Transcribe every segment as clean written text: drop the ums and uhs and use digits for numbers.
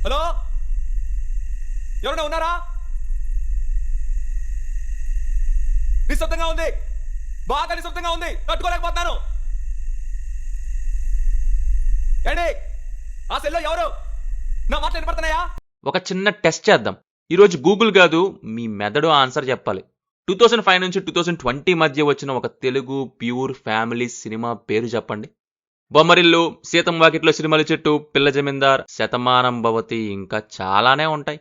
Hello, ఎవరైనా ఉన్నారా? నిశ్శబ్దంగా ఉంది, బాగా నిశ్శబ్దంగా ఉంది, తట్టుకోలేకపోతున్నాను. ఏంటి ఆ సెల్లో ఎవరు? నా మాటలు వినపడుతున్నాయా? ఒక చిన్న టెస్ట్ చేద్దాం. ఈరోజు గూగుల్ కాదు, మీ మెదడు ఆన్సర్ చెప్పాలి. 2005 నుంచి 2020 మధ్య వచ్చిన ఒక తెలుగు ప్యూర్ ఫ్యామిలీ సినిమా పేరు చెప్పండి. బొమ్మరిల్లు, సీతం వాకిట్లో సిరిమల్లి చెట్టు, పిల్ల జమీందార్, శతమానం భవతి, ఇంకా చాలానే ఉంటాయి.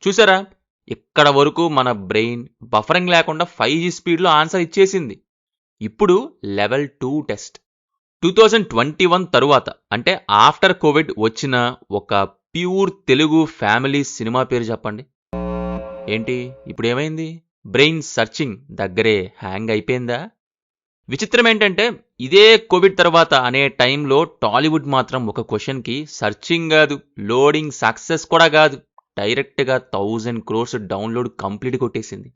చూసారా, ఇక్కడ వరకు మన బ్రెయిన్ బఫరింగ్ లేకుండా 5G స్పీడ్లో ఆన్సర్ ఇచ్చేసింది. ఇప్పుడు లెవెల్ 2 టెస్ట్. 2021 తరువాత అంటే ఆఫ్టర్ కోవిడ్ వచ్చిన ఒక ప్యూర్ తెలుగు ఫ్యామిలీ సినిమా పేరు చెప్పండి. ఏంటి ఇప్పుడు ఏమైంది? బ్రెయిన్ సర్చింగ్ దగ్గరే హ్యాంగ్ అయిపోయిందా? విచిత్రం ఏంటంటే ఇదే కోవిడ్ తర్వాత అనే టైంలో టాలీవుడ్ మాత్రం ఒక క్వశ్చన్కి సర్చింగ్ కాదు, లోడింగ్ సక్సెస్ కూడా కాదు, డైరెక్ట్గా 1000 crores డౌన్లోడ్ కంప్లీట్ కొట్టేసింది.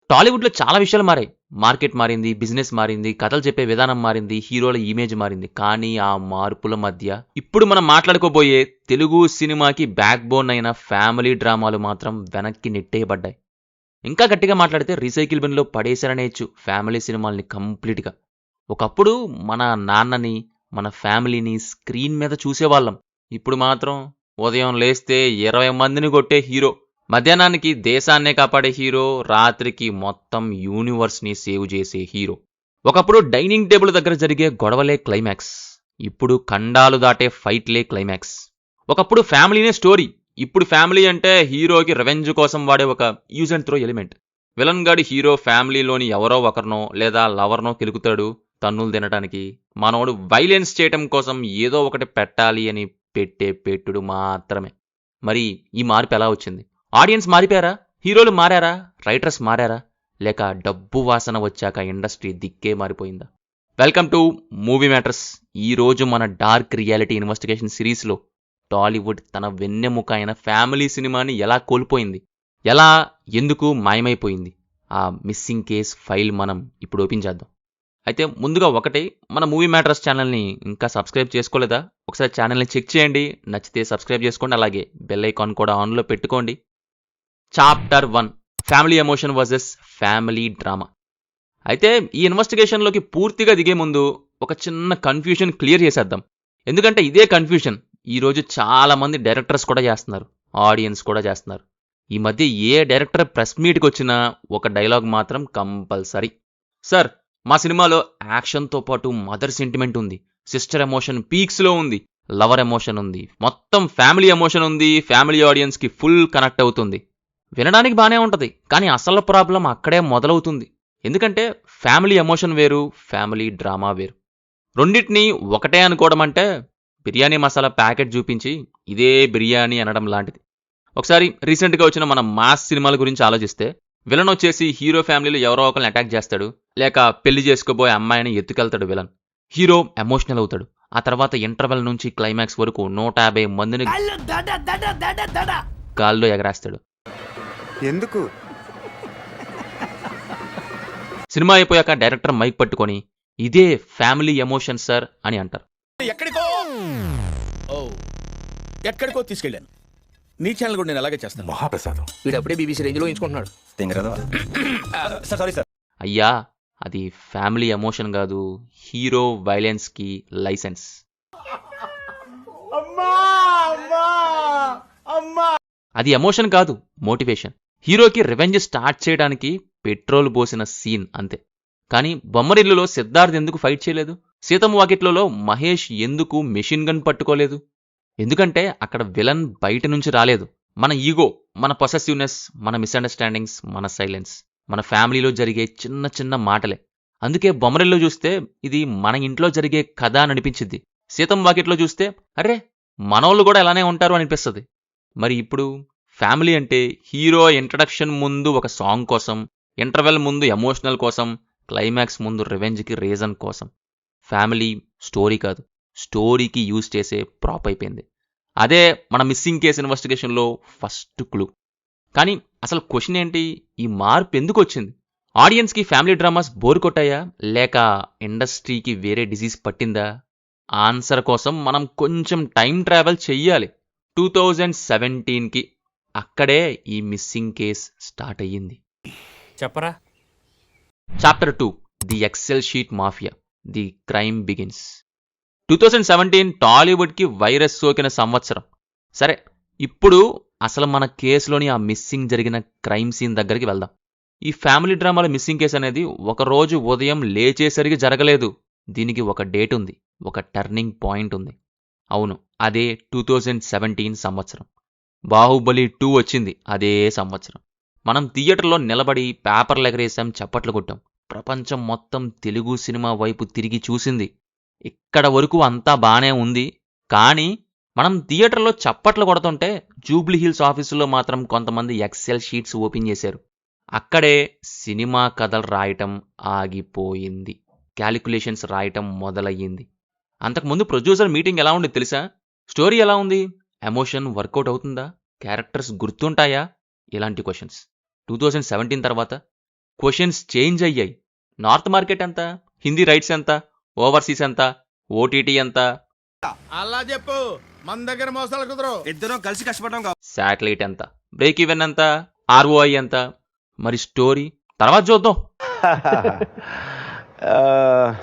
టాలీవుడ్లో చాలా విషయాలు మారాయి. మార్కెట్ మారింది, బిజినెస్ మారింది, కథలు చెప్పే విధానం మారింది, హీరోల ఇమేజ్ మారింది. కానీ ఆ మార్పుల మధ్య ఇప్పుడు మనం మాట్లాడుకోబోయే తెలుగు సినిమాకి బ్యాక్ బోన్ అయిన ఫ్యామిలీ డ్రామాలు మాత్రం వెనక్కి నెట్టేయబడ్డాయి. ఇంకా గట్టిగా మాట్లాడితే రీసైకిల్ బిన్లో పడేశారనేయచ్చు ఫ్యామిలీ సినిమాల్ని కంప్లీట్గా. ఒకప్పుడు మన నాన్నని, మన ఫ్యామిలీని స్క్రీన్ మీద చూసేవాళ్ళం. ఇప్పుడు మాత్రం ఉదయం లేస్తే 20 మందిని కొట్టే హీరో, మధ్యాహ్నానికి దేశాన్నే కాపాడే హీరో, రాత్రికి మొత్తం యూనివర్స్ని సేవ్ చేసే హీరో. ఒకప్పుడు డైనింగ్ టేబుల్ దగ్గర జరిగే గొడవలే క్లైమాక్స్, ఇప్పుడు ఖండాలు దాటే ఫైట్లే క్లైమాక్స్. ఒకప్పుడు ఫ్యామిలీనే స్టోరీ, ఇప్పుడు ఫ్యామిలీ అంటే హీరోకి రివెంజ్ కోసం వాడే ఒక use and throw element. Villain గాడి హీరో ఫ్యామిలీలోని ఎవరో ఒకరినో లేదా లవర్నో కెలుకుతాడు తన్నులు తినడానికి. మనోడు వైలెన్స్ చేయటం కోసం ఏదో ఒకటి పెట్టాలి అని పెట్టే పెట్టుడు మాత్రమే. మరి ఈ మార్పు ఎలా వచ్చింది? ఆడియన్స్ మారిపోయారా? హీరోలు మారారా? రైటర్స్ మారారా? లేక డబ్బు వాసన వచ్చాక ఇండస్ట్రీ దిక్కే మారిపోయిందా? Welcome to Movie Matters. ఈరోజు మన డార్క్ రియాలిటీ ఇన్వెస్టిగేషన్ సిరీస్లో టాలీవుడ్ తన వెన్నెముక అయిన ఫ్యామిలీ సినిమాని ఎలా కోల్పోయింది, ఎలా, ఎందుకు మాయమైపోయింది, ఆ మిస్సింగ్ కేస్ ఫైల్ మనం ఇప్పుడు ఓపెన్ చేద్దాం. అయితే ముందుగా ఒకటి, మన మూవీ మ్యాటర్స్ ఛానల్ని ఇంకా సబ్స్క్రైబ్ చేసుకోలేదా? ఒకసారి ఛానల్ని చెక్ చేయండి, నచ్చితే సబ్స్క్రైబ్ చేసుకోండి, అలాగే బెల్ ఐకాన్ కూడా ఆన్లో పెట్టుకోండి. Chapter 1, family emotion versus family drama. అయితే ఈ ఇన్వెస్టిగేషన్లోకి పూర్తిగా దిగే ముందు ఒక చిన్న కన్ఫ్యూషన్ క్లియర్ చేసేద్దాం. ఎందుకంటే ఇదే కన్ఫ్యూషన్ ఈరోజు చాలామంది డైరెక్టర్స్ కూడా చేస్తున్నారు, ఆడియన్స్ కూడా చేస్తున్నారు. ఈ మధ్య ఏ డైరెక్టర్ ప్రెస్ మీట్కి వచ్చినా ఒక డైలాగ్ మాత్రం కంపల్సరీ. సార్, మా సినిమాలో యాక్షన్తో పాటు మదర్ సెంటిమెంట్ ఉంది, సిస్టర్ ఎమోషన్ పీక్స్లో ఉంది, లవర్ ఎమోషన్ ఉంది, మొత్తం ఫ్యామిలీ ఎమోషన్ ఉంది, ఫ్యామిలీ ఆడియన్స్కి ఫుల్ కనెక్ట్ అవుతుంది. వినడానికి బాగానే ఉంటుంది, కానీ అసలు ప్రాబ్లం అక్కడే మొదలవుతుంది. ఎందుకంటే ఫ్యామిలీ ఎమోషన్ వేరు, ఫ్యామిలీ డ్రామా వేరు. రెండింటినీ ఒకటే అనుకోవడం అంటే బిర్యానీ మసాలా ప్యాకెట్ చూపించి ఇదే బిర్యానీ అనడం లాంటిది. ఒకసారి రీసెంట్గా వచ్చిన మన మాస్ సినిమాల గురించి ఆలోచిస్తే, విలన్ వచ్చేసి హీరో ఫ్యామిలీలో ఎవరో ఒకరిని అటాక్ చేస్తాడు, లేక పెళ్లి చేసుకోబోయే అమ్మాయిని ఎత్తుకెళ్తాడు విలన్. హీరో ఎమోషనల్ అవుతాడు. ఆ తర్వాత ఇంటర్వెల్ నుంచి క్లైమాక్స్ వరకు 150 మందిని గాల్లో ఎగరేస్తాడు. ఎందుకు? సినిమా అయిపోయాక డైరెక్టర్ మైక్ పట్టుకొని ఇదే ఫ్యామిలీ ఎమోషన్ సార్ అని అంటారు. ఎక్కడికో తీసుకెళ్ళాను. నీ ఛానల్ కూడా నేను అలాగే చేస్తాను. మహాప్రసాదం. వీడు అప్పుడే బీబీసీ రేంజ్లో ఎంచుకుంటున్నాడు. Sorry sir. అయ్యా, అది ఫ్యామిలీ ఎమోషన్ కాదు, హీరో వైలెన్స్కి లైసెన్స్. అది ఎమోషన్ కాదు, మోటివేషన్. హీరోకి రివెంజ్ స్టార్ట్ చేయడానికి పెట్రోల్ పోసిన సీన్ అంతే. కానీ బొమ్మరిల్లులో సిద్ధార్థ్ ఎందుకు ఫైట్ చేయలేదు? సీతం వాకిట్లలో మహేష్ ఎందుకు మెషిన్ గన్ పట్టుకోలేదు? ఎందుకంటే అక్కడ విలన్ బయట నుంచి రాలేదు. మన ఈగో, మన పొసెసివ్నెస్, మన మిస్అండర్స్టాండింగ్స్, మన సైలెన్స్, మన ఫ్యామిలీలో జరిగే చిన్న చిన్న మాటలే. అందుకే బొమ్మరిల్లో చూస్తే ఇది మన ఇంట్లో జరిగే కథ అని అనిపించింది. సీతం వాకిట్లో చూస్తే అరే మనోళ్ళు కూడా ఇలానే ఉంటారు అనిపిస్తుంది. మరి ఇప్పుడు ఫ్యామిలీ అంటే హీరో ఇంట్రడక్షన్ ముందు ఒక సాంగ్ కోసం, ఇంటర్వెల్ ముందు ఎమోషనల్ కోసం, క్లైమాక్స్ ముందు రివెంజ్కి రీజన్ కోసం. ఫ్యామిలీ స్టోరీ కాదు, స్టోరీకి యూజ్ చేసే ప్రాప్ అయిపోయింది. అదే మన మిస్సింగ్ కేస్ ఇన్వెస్టిగేషన్లో ఫస్ట్ క్లూ. కానీ అసలు క్వశ్చన్ ఏంటి, ఈ మార్పు ఎందుకు వచ్చింది? ఆడియన్స్కి ఫ్యామిలీ డ్రామాస్ బోర్ కొట్టాయా, లేక ఇండస్ట్రీకి వేరే డిజీజ్ పట్టిందా? ఆన్సర్ కోసం మనం కొంచెం టైం ట్రావెల్ చెయ్యాలి. 2017కి అక్కడే ఈ మిస్సింగ్ కేస్ స్టార్ట్ అయ్యింది. చెప్పరా. Chapter 2 the Excel sheet mafia the crime begins. 2017 టాలీవుడ్కి వైరస్ సోకిన సంవత్సరం. సరే, ఇప్పుడు అసలు మన కేసులోని ఆ మిస్సింగ్ జరిగిన క్రైమ్ సీన్ దగ్గరికి వెళ్దాం. ఈ ఫ్యామిలీ డ్రామాల మిస్సింగ్ కేసు అనేది ఒకరోజు ఉదయం లేచేసరికి జరగలేదు. దీనికి ఒక డేట్ ఉంది, ఒక టర్నింగ్ పాయింట్ ఉంది. అవును, అదే 2017 సంవత్సరం. బాహుబలి 2 వచ్చింది అదే సంవత్సరం. మనం థియేటర్లో నిలబడి పేపర్లు ఎగరేసాం, చప్పట్లు కొట్టాం. ప్రపంచం మొత్తం తెలుగు సినిమా వైపు తిరిగి చూసింది. ఇక్కడ వరకు అంతా బానే ఉంది. కానీ మనం థియేటర్లో చప్పట్లు కొడుతుంటే జూబ్లీ హిల్స్ ఆఫీసులో మాత్రం కొంతమంది ఎక్సెల్ షీట్స్ ఓపెన్ చేశారు. అక్కడే సినిమా కథలు రాయటం ఆగిపోయింది, క్యాలిక్యులేషన్స్ రాయటం మొదలయ్యింది. అంతకుముందు ప్రొడ్యూసర్ మీటింగ్ ఎలా ఉంది తెలుసా? స్టోరీ ఎలా ఉంది? ఎమోషన్ వర్కౌట్ అవుతుందా? క్యారెక్టర్స్ గుర్తుంటాయా? ఇలాంటి క్వశ్చన్స్. 2017 తర్వాత క్వశ్చన్స్ చేంజ్ అయ్యాయి. నార్త్ మార్కెట్ ఎంత, హిందీ రైట్స్ ఎంత, ఓవర్సీస్ ఎంత, ఓటీటీ ఎంత, అలా చెప్పు, మన దగ్గర మోసాలు కుదరవు. ఇద్దరం కలిసి కష్టపడడం శాటిలైట్ ఎంత, బ్రేక్ ఈవెన్ ఎంత, ఆర్ఓఐ ఎంత. మరి స్టోరీ తర్వాత చూద్దాం.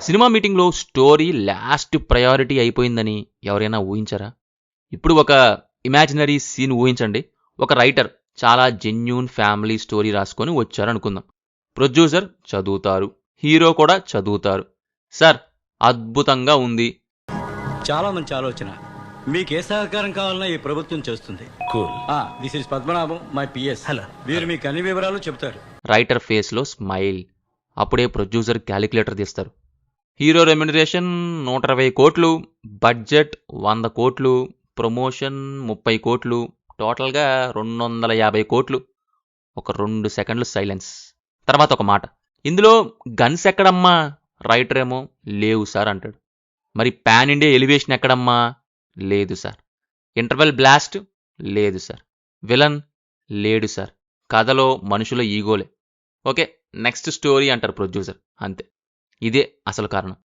సినిమా మీటింగ్లో స్టోరీ లాస్ట్ ప్రయారిటీ అయిపోయిందని ఎవరైనా ఊహించారా? ఇప్పుడు ఒక ఇమాజినరీ సీన్ ఊహించండి. ఒక రైటర్ చాలా జెన్యూన్ ఫ్యామిలీ స్టోరీ రాసుకొని వచ్చారనుకుందాం. ప్రొడ్యూసర్ చదువుతారు, హీరో కూడా చదువుతారు. సార్, అద్భుతంగా ఉంది, చాలా మంచి ఆలోచన. మీకు ఏ సహకారం కావాలన్నా ఈ ప్రభుత్వం చేస్తుంది. This is Padmanabham, my PS. Hello. వీరు మీకు అన్ని వివరాలు చెప్తారు. రైటర్ ఫేస్లో స్మైల్. అప్పుడే ప్రొడ్యూసర్ క్యాలిక్యులేటర్ తీస్తారు. హీరో రెమ్యునరేషన్ 120 కోట్లు, బడ్జెట్ 100 కోట్లు, ప్రమోషన్ 30 కోట్లు, టోటల్గా 250 కోట్లు. ఒక 2 సెకండ్లు సైలెన్స్. తర్వాత ఒక మాట, ఇందులో గన్స్ ఎక్కడమ్మా? రైటర్ ఏమో లేవు సార్ అంటాడు. మరి పాన్ ఇండియా ఎలివేషన్ ఎక్కడమ్మా? లేదు సార్. Interval blast? లేదు సార్. విలన్? లేడు సార్. కథలో మనుషుల ఈగోలే. ఓకే, నెక్స్ట్ స్టోరీ అంటారు ప్రొడ్యూసర్. అంతే, ఇదే అసలు కారణం.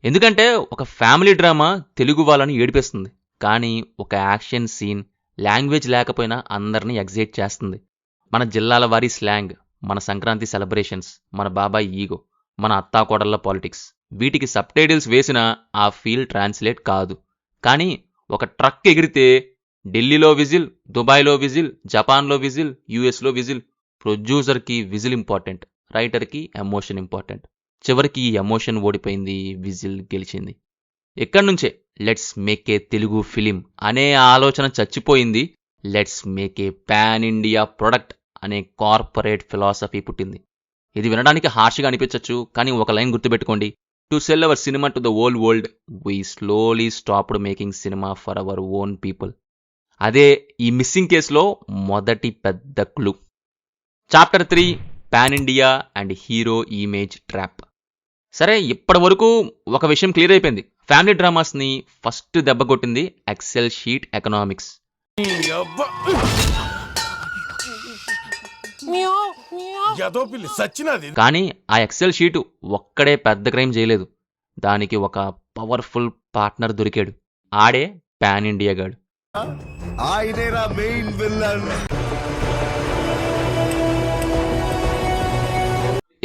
ఎందుకంటే ఒక ఫ్యామిలీ డ్రామా తెలుగు వాళ్ళని ఏడిపిస్తుంది, కానీ ఒక యాక్షన్ సీన్ లాంగ్వేజ్ లేకపోయినా అందరినీ ఎగ్జైట్ చేస్తుంది. మన జిల్లాల వారి స్లాంగ్, మన సంక్రాంతి సెలబ్రేషన్స్, మన బాబాయ్ ఈగో, మన అత్తాకోడళ్ళ పాలిటిక్స్, వీటికి సబ్ టైటిల్స్ వేసినా ఆ ఫీల్ ట్రాన్స్లేట్ కాదు. కానీ ఒక ట్రక్ ఎగిరితే ఢిల్లీలో విజిల్, దుబాయ్లో విజిల్, జపాన్లో విజిల్, యూఎస్లో విజిల్. ప్రొడ్యూసర్కి విజిల్ ఇంపార్టెంట్, రైటర్కి ఎమోషన్ ఇంపార్టెంట్. చివరికి ఈ ఎమోషన్ ఓడిపోయింది, విజిల్ గెలిచింది. ఎక్కడి నుంచే let's make a Telugu film అనే ఆలోచన చచ్చిపోయింది. Let's make a pan India product అనే కార్పొరేట్ ఫిలాసఫీ పుట్టింది. ఇది వినడానికి హార్ష్గా అనిపించవచ్చు, కానీ ఒక లైన్ గుర్తుపెట్టుకోండి. To sell our cinema to the whole world, we slowly stopped making cinema for our own people. అదే ఈ మిస్సింగ్ కేసులో మొదటి పెద్ద clue. Chapter 3 pan India and hero image trap. సరే, ఇప్పటి వరకు ఒక విషయం క్లియర్ అయిపోయింది. ఫ్యామిలీ డ్రామాస్ని ఫస్ట్ దెబ్బ కొట్టింది ఎక్సెల్ షీట్ ఎకనామిక్స్. కానీ ఆ ఎక్సెల్ షీటు ఒక్కడే పెద్ద క్రైమ్ చేయలేదు. దానికి ఒక పవర్ఫుల్ పార్ట్నర్ దొరికాడు. ఆడే పాన్ ఇండియా గాడు.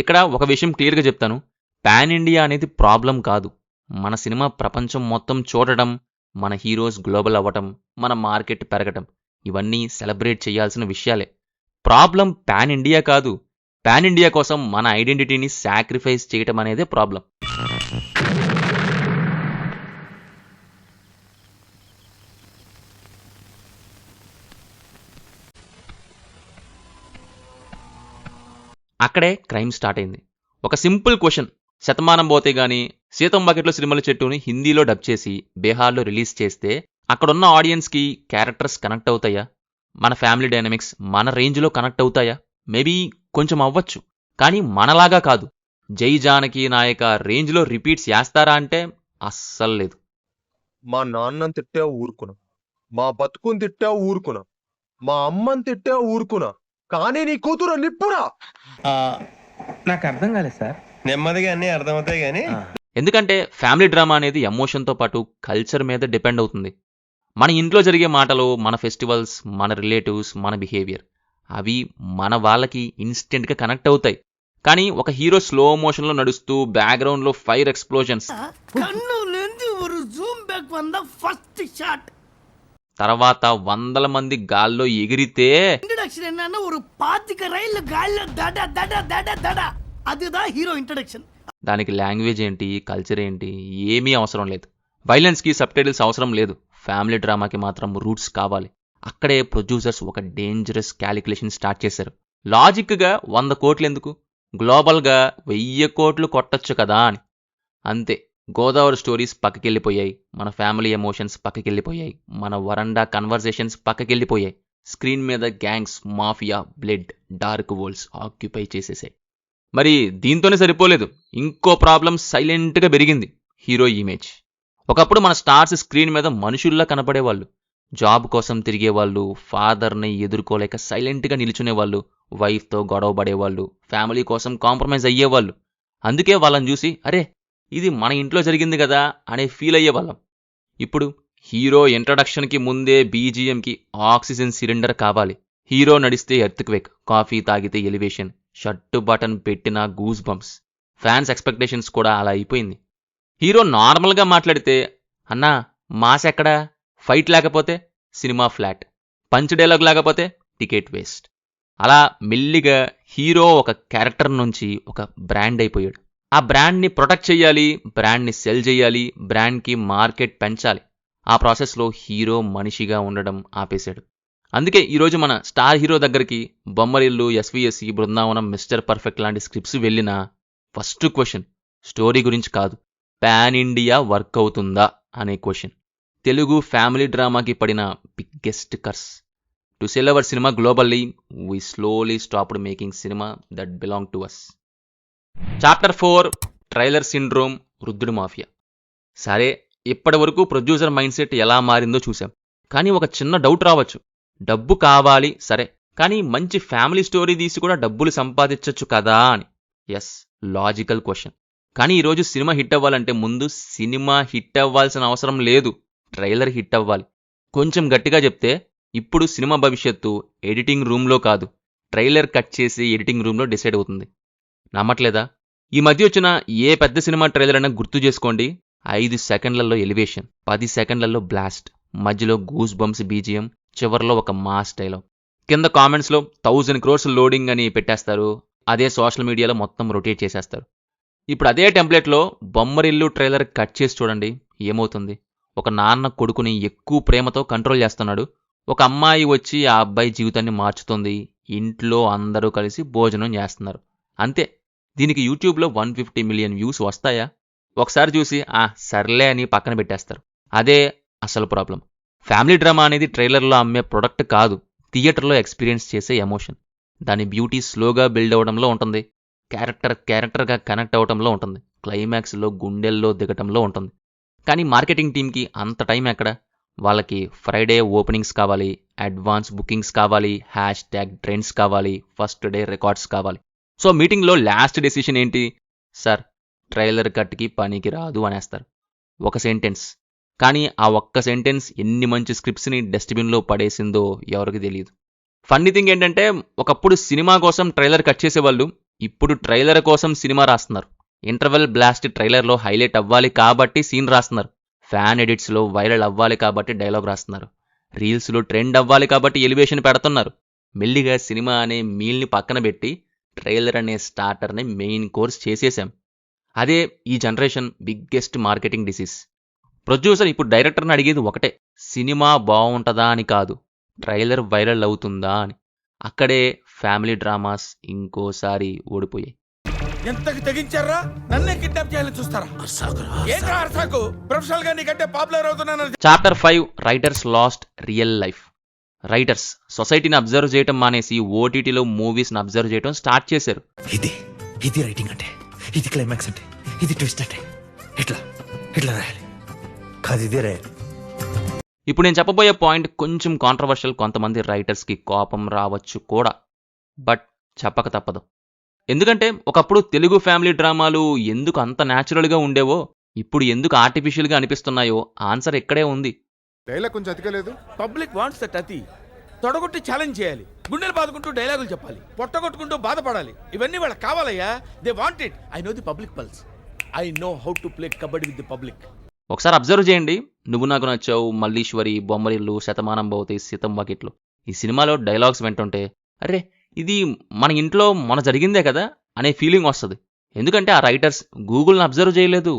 ఇక్కడ ఒక విషయం క్లియర్గా చెప్తాను. పాన్ ఇండియా అనేది ప్రాబ్లం కాదు. మన సినిమా ప్రపంచం మొత్తం చూడటం, మన హీరోస్ గ్లోబల్ అవ్వటం, మన మార్కెట్ పెరగటం, ఇవన్నీ సెలబ్రేట్ చేయాల్సిన విషయాలే. ప్రాబ్లం పాన్ ఇండియా కాదు. పాన్ ఇండియా కోసం మన ఐడెంటిటీని సాక్రిఫైస్ చేయటం అనేదే ప్రాబ్లం. అక్కడే క్రైమ్ స్టార్ట్ అయింది. ఒక సింపుల్ క్వశ్చన్. శతమానం పోతే గాని సీతం బకెట్లో సినిమాల చెట్టుని హిందీలో డబ్ చేసి బీహార్లో రిలీజ్ చేస్తే అక్కడున్న ఆడియన్స్కి క్యారెక్టర్స్ కనెక్ట్ అవుతాయా? మన ఫ్యామిలీ డైనమిక్స్ మన రేంజ్లో కనెక్ట్ అవుతాయా? మేబీ కొంచెం అవ్వచ్చు, కానీ మనలాగా కాదు. జై జానకి నాయక రేంజ్లో రిపీట్స్ చేస్తారా అంటే అస్సలు లేదు. మా నాన్నని తిట్టా ఊరుకున్నా, మా బతుకుని తిట్టా ఊరుకున్నా, మా అమ్మని తిట్టా ఊరుకున్నా, కానీ నీ కూతురు నిప్పురా. నాకు అర్థం కాలేదు సార్. నెమ్మదిగా అన్ని అర్థమవుతాయి కానీ ఎందుకంటే ఫ్యామిలీ డ్రామా అనేది ఎమోషన్తో పాటు కల్చర్ మీద డిపెండ్ అవుతుంది. మన ఇంట్లో జరిగే మాటలు, మన ఫెస్టివల్స్, మన రిలేటివ్స్, మన బిహేవియర్ అవి మన వాళ్ళకి ఇన్స్టెంట్గా కనెక్ట్ అవుతాయి. కానీ ఒక హీరో స్లో మోషన్లో నడుస్తూ బ్యాక్గ్రౌండ్లో ఫైర్ ఎక్స్ప్లోజన్స్, తర్వాత 100 మంది గాల్లో ఎగిరితే ఇంట్రడక్షన్ என்னன்னா ஒரு 25 ரயில் கால்ல தட தட தட தட அதுதான் హీరో ఇంట్రడక్షన్. దానికి లాంగ్వేజ్ ఏంటి, కల్చర్ ఏంటి, ఏమీ అవసరం లేదు. వైలెన్స్కి సబ్ టైటిల్స్ అవసరం లేదు. ఫ్యామిలీ డ్రామాకి మాత్రం రూట్స్ కావాలి. అక్కడే ప్రొడ్యూసర్స్ ఒక డేంజరస్ క్యాలిక్యులేషన్ స్టార్ట్ చేశారు. లాజిక్గా 100 కోట్లు ఎందుకు, గ్లోబల్గా 1000 కోట్లు కొట్టచ్చు కదా అని. అంతే, గోదావరి స్టోరీస్ పక్కకెళ్ళిపోయాయి, మన ఫ్యామిలీ ఎమోషన్స్ పక్కకెళ్ళిపోయాయి, మన వరండా కన్వర్జేషన్స్ పక్కకెళ్ళిపోయాయి. స్క్రీన్ మీద gangs, mafia, blood, dark worlds occupy చేసేసాయి. మరి దీంతోనే సరిపోలేదు, ఇంకో ప్రాబ్లం సైలెంట్గా పెరిగింది, హీరో ఇమేజ్. ఒకప్పుడు మన స్టార్స్ స్క్రీన్ మీద మనుషుల్లా కనపడేవాళ్ళు. జాబ్ కోసం తిరిగేవాళ్ళు, ఫాదర్ని ఎదుర్కోలేక సైలెంట్గా నిల్చునేవాళ్ళు, వైఫ్తో గొడవ పడేవాళ్ళు, ఫ్యామిలీ కోసం కాంప్రమైజ్ అయ్యేవాళ్ళు. అందుకే వాళ్ళని చూసి అరే ఇది మన ఇంట్లో జరిగింది కదా అనే ఫీల్ అయ్యేవాళ్ళం. ఇప్పుడు హీరో ఇంట్రడక్షన్కి ముందే బీజిఎంకి ఆక్సిజన్ సిలిండర్ కావాలి. హీరో నడిస్తే ఎర్త్క్వేక్, కాఫీ తాగితే ఎలివేషన్, షర్టు బటన్ పెట్టిన గూస్ బంప్స్. ఫ్యాన్స్ ఎక్స్పెక్టేషన్స్ కూడా అలా అయిపోయింది. హీరో నార్మల్గా మాట్లాడితే అన్నా మాస్ ఎక్కడా, ఫైట్ లేకపోతే సినిమా ఫ్లాట్, పంచ్ డైలాగ్ లేకపోతే టికెట్ వేస్ట్. అలా మెల్లిగా హీరో ఒక క్యారెక్టర్ నుంచి ఒక బ్రాండ్ అయిపోయాడు. ఆ బ్రాండ్ని ప్రొటెక్ట్ చేయాలి, బ్రాండ్ని సెల్ చేయాలి, బ్రాండ్కి మార్కెట్ పెంచాలి. ఆ ప్రాసెస్లో హీరో మనిషిగా ఉండడం ఆపేశాడు. అందుకే ఈరోజు మన స్టార్ హీరో దగ్గరికి Bommarillu, SVSC, Brindavanam, mister perfect లాంటి స్క్రిప్ట్స్ వెళ్ళినా ఫస్ట్ క్వశ్చన్ స్టోరీ గురించి కాదు, పాన్ ఇండియా వర్క్ అవుతుందా అనే క్వశ్చన్. తెలుగు ఫ్యామిలీ డ్రామాకి పడిన biggest curse. To sell our cinema globally, we slowly stopped making cinema that belong to us. Chapter 4, trailer syndrome, వృద్ధుడు mafia. సరే, ఇప్పటి వరకు ప్రొడ్యూసర్ మైండ్ సెట్ ఎలా మారిందో చూసాం. కానీ ఒక చిన్న డౌట్ రావచ్చు, డబ్బు కావాలి సరే, కానీ మంచి ఫ్యామిలీ స్టోరీ తీసి కూడా డబ్బులు సంపాదించవచ్చు కదా అని. Yes, logical question. కానీ ఈరోజు సినిమా హిట్ అవ్వాలంటే ముందు సినిమా హిట్ అవ్వాల్సిన అవసరం లేదు, ట్రైలర్ హిట్ అవ్వాలి. కొంచెం గట్టిగా చెప్తే ఇప్పుడు సినిమా భవిష్యత్తు ఎడిటింగ్ రూమ్లో కాదు, ట్రైలర్ కట్ చేసి ఎడిటింగ్ రూమ్లో డిసైడ్ అవుతుంది. నమ్మట్లేదా? ఈ మధ్య వచ్చిన ఏ పెద్ద సినిమా ట్రైలర్ అయినా గుర్తు చేసుకోండి. 5 సెకండ్లలో ఎలివేషన్, 10 సెకండ్లలో బ్లాస్ట్, మధ్యలో గూస్ బంప్స్ బీజిఎం, చివర్లో ఒక మాస్ డైలాగ్. కింద కామెంట్స్లో 1000 crores లోడింగ్ అని పెట్టేస్తారు. అదే సోషల్ మీడియాలో మొత్తం రొటేట్ చేసేస్తారు. ఇప్పుడు అదే టెంప్లెట్లో బొమ్మరిల్లు ట్రైలర్ కట్ చేసి చూడండి, ఏమవుతుంది? ఒక నాన్న కొడుకుని ఎక్కువ ప్రేమతో కంట్రోల్ చేస్తున్నాడు. ఒక అమ్మాయి వచ్చి ఆ అబ్బాయి జీవితాన్ని మార్చుతుంది. ఇంట్లో అందరూ కలిసి భోజనం చేస్తున్నారు. అంతే. దీనికి యూట్యూబ్లో 150 million వ్యూస్ వస్తాయా? ఒకసారి చూసి సర్లే అని పక్కన పెట్టేస్తారు. అదే అసలు ప్రాబ్లం. ఫ్యామిలీ డ్రామా అనేది ట్రైలర్లో అమ్మే ప్రొడక్ట్ కాదు, థియేటర్లో ఎక్స్పీరియన్స్ చేసే ఎమోషన్. దాని బ్యూటీ స్లోగా బిల్డ్ అవడంలో ఉంటుంది, క్యారెక్టర్గా కనెక్ట్ అవడంలో ఉంటుంది, క్లైమాక్స్లో గుండెల్లో దిగటంలో ఉంటుంది. కానీ మార్కెటింగ్ టీంకి అంత టైం ఎక్కడ? వాళ్ళకి ఫ్రైడే ఓపెనింగ్స్ కావాలి, అడ్వాన్స్ బుకింగ్స్ కావాలి, హ్యాష్ట్యాగ్ ట్రెండ్స్ కావాలి, ఫస్ట్ డే రికార్డ్స్ కావాలి. సో మీటింగ్లో లాస్ట్ డెసిషన్ ఏంటి? సార్, ట్రైలర్ కట్కి పనికి రాదు అనేస్తారు. ఒక సెంటెన్స్. కానీ ఆ ఒక్క సెంటెన్స్ ఎన్ని మంచి స్క్రిప్ట్స్ని డస్ట్బిన్లో పడేసిందో ఎవరికి తెలియదు. ఫన్నీ థింగ్ ఏంటంటే, ఒకప్పుడు సినిమా కోసం ట్రైలర్ కట్ చేసేవాళ్ళు ఇప్పుడు ట్రైలర్ కోసం సినిమా రాస్తున్నారు. ఇంటర్వెల్ బ్లాస్ట్ ట్రైలర్లో హైలైట్ అవ్వాలి కాబట్టి సీన్ రాస్తున్నారు. ఫ్యాన్ ఎడిట్స్లో వైరల్ అవ్వాలి కాబట్టి డైలాగ్ రాస్తున్నారు. రీల్స్లో ట్రెండ్ అవ్వాలి కాబట్టి ఎలివేషన్ పెడుతున్నారు. మెల్లిగా సినిమా అనే మీల్ని పక్కన పెట్టి ట్రైలర్ అనే స్టార్టర్ని మెయిన్ కోర్స్ చేసేసాం. అదే ఈ generation biggest marketing disease. Producer ఇప్పుడు డైరెక్టర్ని అడిగేది ఒకటే, సినిమా బాగుంటుందా అని కాదు, ట్రైలర్ వైరల్ అవుతుందా అని. అక్కడే ఫ్యామిలీ డ్రామాస్ ఇంకోసారి ఓడిపోయాయి. ఎంతకు తెగించారా? నన్నే కిడ్నాప్ చేయాలని చూస్తారా? ఏంట్రా అర్సాకు? ప్రొఫెషనల్ గా నీకంటే పాపులర్ అవుతున్నాను. Chapter 5, writers last real life. Writers సొసైటీని అబ్జర్వ్ చేయటం మానేసి ఓటీటీలో మూవీస్ని అబ్జర్వ్ చేయటం స్టార్ట్ చేశారు. ఇది రైటింగ్ అంటే, ఇది క్లైమాక్స్ అంటే, ఇది ట్విస్ట్ అంటే, ఇట్లా రాయాలి కాదు, ఇదే రాయాలి. ఇప్పుడు నేను చెప్పబోయే పాయింట్ కొంచెం కాంట్రవర్షియల్, కొంతమంది రైటర్స్కి కోపం రావచ్చు కూడా, బట్ చెప్పక తప్పదు. ఎందుకంటే ఒకప్పుడు తెలుగు ఫ్యామిలీ డ్రామాలు ఎందుకు అంత న్యాచురల్గా ఉండేవో ఇప్పుడు ఎందుకు ఆర్టిఫిషియల్గా అనిపిస్తున్నాయో ఆన్సర్ ఇక్కడే ఉంది. డైలాగ్ కొంచెం అతికలేదు. పబ్లిక్ వాంట్స్ దట్ అతి. తొడగొట్టి ఛాలెంజ్ చేయాలి, గుండెలు బాదుకుంటూ డైలాగులు చెప్పాలి, పొట్టగొట్టుకుంటూ బాధపడాలి. ఇవన్నీ వాళ్ళకి కావాలయ్యా. They want it. I know the public pulse. I know how to play kabaddi with the public. ఒకసారి అబ్జర్వ్ చేయండి. నువ్వు నాకు నచ్చావు, మల్లీశ్వరి, బొమ్మరిల్లు, శతమానం భవతి, సీతం వాకిట్లు ఈ సినిమాలో డైలాగ్స్ వింటుంటే అరే ఇది మన ఇంట్లో మన జరిగిందే కదా అనే ఫీలింగ్ వస్తుంది. ఎందుకంటే ఆ రైటర్స్ గూగుల్ని అబ్జర్వ్ చేయలేదు,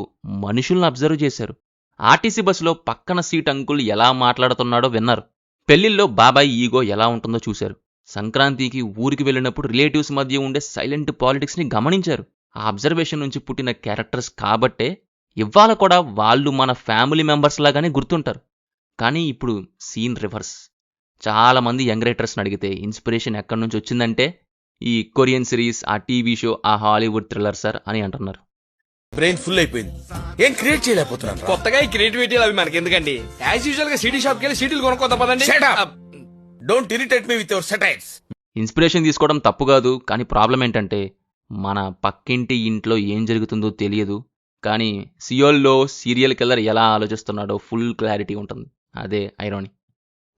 మనుషుల్ని అబ్జర్వ్ చేశారు. ఆర్టీసీ బస్సులో పక్కన సీట్ అంకుల్ ఎలా మాట్లాడుతున్నాడో విన్నారు. పెళ్లిల్లో బాబాయ్ ఈగో ఎలా ఉంటుందో చూశారు. సంక్రాంతికి ఊరికి వెళ్ళినప్పుడు రిలేటివ్స్ మధ్య ఉండే సైలెంట్ పాలిటిక్స్ని గమనించారు. ఆ అబ్జర్వేషన్ నుంచి పుట్టిన క్యారెక్టర్స్ కాబట్టే ఇవాళ కూడా వాళ్ళు మన ఫ్యామిలీ మెంబర్స్ లాగానే గుర్తుంటారు. కానీ ఇప్పుడు సీన్ రివర్స్. చాలామంది యంగ్ రైటర్స్ని అడిగితే ఇన్స్పిరేషన్ ఎక్కడి నుంచి వచ్చిందంటే ఈ కొరియన్ సిరీస్, ఆ టీవీ షో, ఆ హాలీవుడ్ థ్రిల్లర్ సార్ అని అంటున్నారు. బ్రెయిన్ ఫుల్ అయిపోయింది, ఏం క్రియేట్ చేయలేకపోతున్నాను. కొత్తగా ఈ క్రియేటివిటీ అవి మనకి ఎందుకండి? యాజ్ యూజువల్ గా సిటీ షాప్ కి వెళ్ళి సీటీలు కొనుక్కోతా పదండి. Don't irritate me with your satires. Inspiration తీసుకోవడం తప్పు కాదు, కానీ ప్రాబ్లం ఏంటంటే మన పక్కింటి ఇంట్లో ఏం జరుగుతుందో తెలియదు, కానీ సియోల్లో సీరియల్ కిల్లర్ ఎలా ఆలోచిస్తున్నాడో ఫుల్ క్లారిటీ ఉంటుంది. అదే ఐరానీ.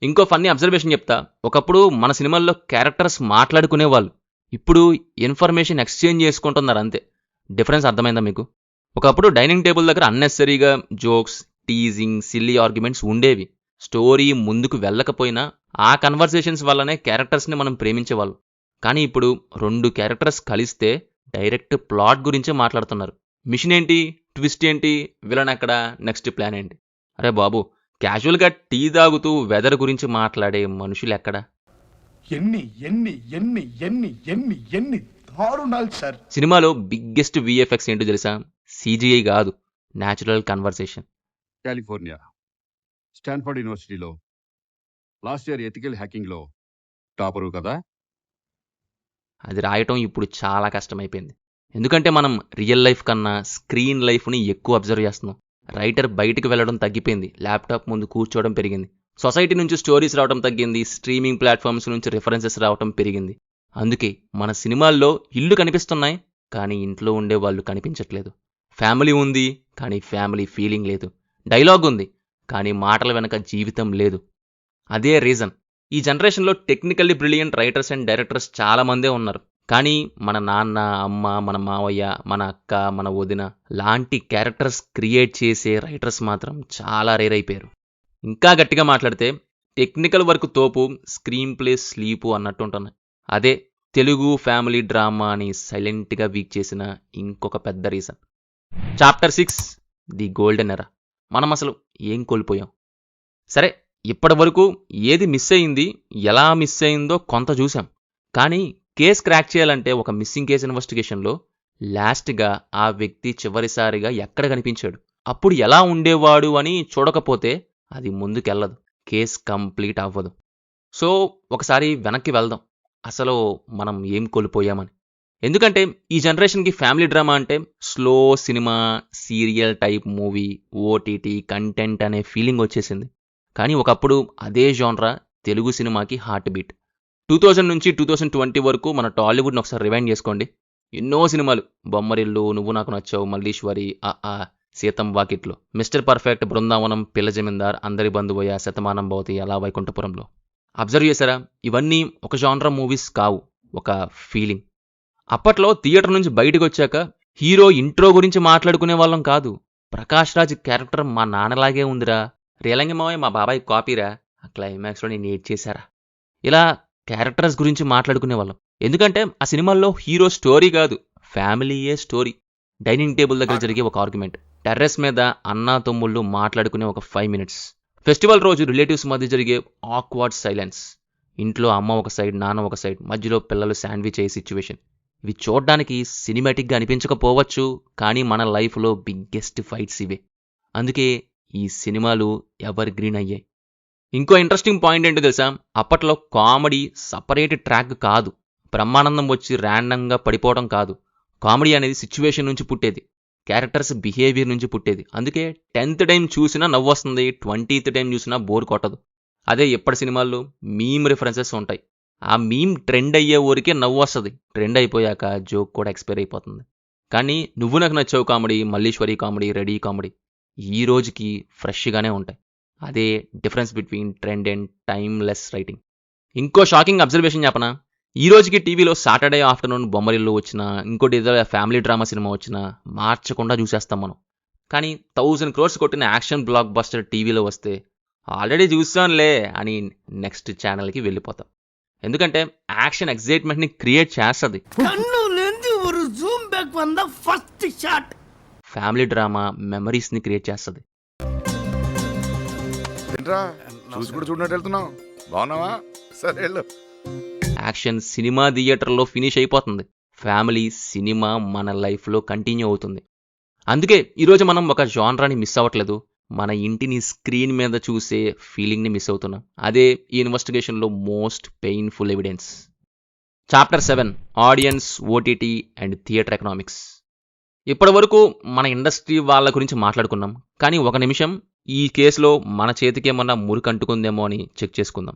ఇంకో ఫన్నీ అబ్జర్వేషన్ చెప్తా. ఒకప్పుడు మన సినిమాల్లో క్యారెక్టర్స్ మాట్లాడుకునేవాళ్ళు, ఇప్పుడు ఇన్ఫర్మేషన్ ఎక్స్చేంజ్ చేసుకుంటున్నారు అంతే. డిఫరెన్స్ అర్థమైందా మీకు? ఒకప్పుడు డైనింగ్ టేబుల్ దగ్గర అన్నెసరీగా జోక్స్, టీజింగ్, సిల్లీ ఆర్గ్యుమెంట్స్ ఉండేవి. స్టోరీ ముందుకు వెళ్ళకపోయినా ఆ కన్వర్సేషన్స్ వల్లనే క్యారెక్టర్స్ని మనం ప్రేమించేవాళ్ళం. కానీ ఇప్పుడు 2 క్యారెక్టర్స్ కలిస్తే డైరెక్ట్ ప్లాట్ గురించే మాట్లాడుతున్నారు. మిషన్ ఏంటి, ట్విస్ట్ ఏంటి, విలన్ ఎక్కడ, నెక్స్ట్ ప్లాన్ ఏంటి? అరే బాబు, క్యాజువల్గా టీ తాగుతూ వెదర్ గురించి మాట్లాడే మనుషులు ఎక్కడ? ఎన్ని ఎన్ని ఎన్ని ఎన్ని ఎన్ని ఎన్ని దారుణాలు సార్. సినిమాలో బిగ్గెస్ట్ విఎఫ్ఎక్స్ ఏంటో తెలుసా? సిజిఐ కాదు, న్యాచురల్ కన్వర్సేషన్. కాలిఫోర్నియా స్టాన్ఫర్డ్ యూనివర్సిటీలో లాస్ట్ ఇయర్ ఎథికల్ హ్యాకింగ్లో టాపరు కదా. అది రాయటం ఇప్పుడు చాలా కష్టమైపోయింది. ఎందుకంటే మనం రియల్ లైఫ్ కన్నా స్క్రీన్ లైఫ్ని ఎక్కువ అబ్జర్వ్ చేస్తున్నాం. రైటర్ బయటకు వెళ్ళడం తగ్గిపోయింది, ల్యాప్టాప్ ముందు కూర్చోవడం పెరిగింది. సొసైటీ నుంచి స్టోరీస్ రావడం తగ్గింది, స్ట్రీమింగ్ ప్లాట్ఫామ్స్ నుంచి రిఫరెన్సెస్ రావడం పెరిగింది. అందుకే మన సినిమాల్లో ఇల్లు కనిపిస్తున్నాయి, కానీ ఇంట్లో ఉండే వాళ్ళు కనిపించట్లేదు. ఫ్యామిలీ ఉంది, కానీ ఫ్యామిలీ ఫీలింగ్ లేదు. డైలాగ్ ఉంది, కానీ మాటల వెనక జీవితం లేదు. అదే రీజన్ ఈ జనరేషన్లో technically brilliant writers and directors చాలామందే ఉన్నారు. కానీ మన నాన్న, అమ్మ, మన మావయ్య, మన అక్క, మన వదిన లాంటి క్యారెక్టర్స్ క్రియేట్ చేసే రైటర్స్ మాత్రం చాలా రేర్ అయిపోయారు. ఇంకా గట్టిగా మాట్లాడితే టెక్నికల్ వర్క్ తోపు, స్క్రీన్ ప్లే స్లీపు అన్నట్టు ఉంటున్నాయి. అదే తెలుగు ఫ్యామిలీ డ్రామా అని సైలెంట్గా వీక్ చేసిన ఇంకొక పెద్ద reason. Chapter 6 the golden era. మనం అసలు ఏం కోల్పోయాం? సరే, ఇప్పటి వరకు ఏది మిస్ అయింది, ఎలా మిస్ అయిందో కొంత చూసాం. కానీ కేసు క్రాక్ చేయాలంటే ఒక మిస్సింగ్ కేసు ఇన్వెస్టిగేషన్లో లాస్ట్గా ఆ వ్యక్తి చివరిసారిగా ఎక్కడ కనిపించాడు, అప్పుడు ఎలా ఉండేవాడు అని చూడకపోతే అది ముందుకెళ్ళదు, కేసు కంప్లీట్ అవ్వదు. సో ఒకసారి వెనక్కి వెళ్దాం, అసలు మనం ఏం కోల్పోయామని. ఎందుకంటే ఈ జనరేషన్కి ఫ్యామిలీ డ్రామా అంటే slow cinema, serial type movie, OTT content అనే ఫీలింగ్ వచ్చేసింది. కానీ ఒకప్పుడు అదే జానరా తెలుగు సినిమాకి హార్ట్ బీట్. 2000 నుంచి 2020 వరకు మన టాలీవుడ్ని ఒకసారి రివైండ్ చేసుకోండి. ఎన్నో సినిమాలు, బొమ్మరిల్లు, నువ్వు నాకు నచ్చావు, మల్లీశ్వరి, సీతం వాకిట్లు, మిస్టర్ పర్ఫెక్ట్, బృందావనం, పిల్ల జమీందార్, అందరి బంధువయ్య, శతమానం భవతి, అలా వైకుంఠపురంలో. అబ్జర్వ్ చేశారా? ఇవన్నీ ఒక జానరా మూవీస్ కావు, ఒక ఫీలింగ్. అప్పట్లో థియేటర్ నుంచి బయటకు వచ్చాక హీరో ఇంట్రో గురించి మాట్లాడుకునే వాళ్ళం కాదు. ప్రకాష్ రాజ్ క్యారెక్టర్ మా నాన్నలాగే ఉందిరా, రేలంగిమావయ్య మా బాబాయ్ కాపీరా, ఆ క్లైమాక్స్లో నేను ఏడ్ చేశారా, ఇలా క్యారెక్టర్స్ గురించి మాట్లాడుకునే వాళ్ళం. ఎందుకంటే ఆ సినిమాల్లో హీరో స్టోరీ కాదు, ఫ్యామిలీయే స్టోరీ. డైనింగ్ టేబుల్ దగ్గర జరిగే ఒక ఆర్గ్యుమెంట్, టెర్రస్ మీద అన్నా తమ్ముళ్ళు మాట్లాడుకునే ఒక 5 minutes, ఫెస్టివల్ రోజు రిలేటివ్స్ మధ్య జరిగే ఆక్వర్డ్ సైలెన్స్, ఇంట్లో అమ్మ ఒక సైడ్, నాన్న ఒక సైడ్, మధ్యలో పిల్లలు శాండ్విచ్ అయ్యే సిచ్యువేషన్. ఇవి చూడడానికి సినిమాటిక్గా అనిపించకపోవచ్చు, కానీ మన లైఫ్లో బిగ్గెస్ట్ ఫైట్స్ ఇవే. అందుకే ఈ సినిమాలు ఎవర్ గ్రీన్ అయ్యాయి. ఇంకో ఇంట్రెస్టింగ్ పాయింట్ ఏంటో తెలుసా? అప్పట్లో కామెడీ సపరేట్ ట్రాక్ కాదు, బ్రహ్మానందం వచ్చి ర్యాండంగా పడిపోవడం కాదు. కామెడీ అనేది సిచ్యువేషన్ నుంచి పుట్టేది, క్యారెక్టర్స్ బిహేవియర్ నుంచి పుట్టేది. అందుకే 10th టైం చూసినా నవ్వు వస్తుంది, 20th టైం చూసినా బోర్ కొట్టదు. అదే ఎప్పటి సినిమాల్లో మీమ్ రిఫరెన్సెస్ ఉంటాయి, ఆ మీమ్ ట్రెండ్ అయ్యే ఊరికే నవ్వు వస్తుంది, ట్రెండ్ అయిపోయాక జోక్ కూడా ఎక్స్పైర్ అయిపోతుంది. కానీ నువ్వు నాకు నచ్చావు comedy, Malliswari comedy, Ready comedy ఈ రోజుకి ఫ్రెష్గానే ఉంటాయి. అదే difference between trend and timeless writing. ఇంకో షాకింగ్ అబ్జర్వేషన్ చెప్పనా, ఈ రోజుకి టీవీలో సాటర్డే ఆఫ్టర్నూన్ బొమ్మరిల్లు వచ్చినా, ఇంకోటి ఏదో ఫ్యామిలీ డ్రామా సినిమా వచ్చినా మార్చకుండా చూసేస్తాం మనం. కానీ 1000 crores కొట్టిన యాక్షన్ బ్లాక్ బస్టర్ టీవీలో వస్తే ఆల్రెడీ చూసానులే అని నెక్స్ట్ ఛానల్కి వెళ్ళిపోతాం. ఎందుకంటే యాక్షన్ ఎగ్జైట్మెంట్ని క్రియేట్ చేస్తుంది. కన్నులేంది ఒక జూమ్ బ్యాక్ వంద ఫస్ట్ షాట్. ఫ్యామిలీ డ్రామా మెమరీస్ని క్రియేట్ చేస్తుంది. చూసి కూడా చూడనట్టు వెళ్తున్నావు. బాగున్నావా? సరే వెళ్ళు. యాక్షన్ సినిమా థియేటర్లో ఫినిష్ అయిపోతుంది, ఫ్యామిలీ సినిమా మన లైఫ్లో కంటిన్యూ అవుతుంది. అందుకే ఈరోజు మనం ఒక జానరాని మిస్ అవ్వట్లేదు, మన ఇంటిని స్క్రీన్ మీద చూసే ఫీలింగ్ని మిస్ అవుతున్నాం. అదే ఈ ఇన్వెస్టిగేషన్లో most painful evidence. Chapter 7 audience, OTT and theatre economics. ఇప్పటి వరకు మన ఇండస్ట్రీ వాళ్ళ గురించి మాట్లాడుకున్నాం, కానీ ఒక నిమిషం ఈ కేసులో మన చేతికి ఏమన్నా మురికి అంటుకుందేమో అని చెక్ చేసుకుందాం.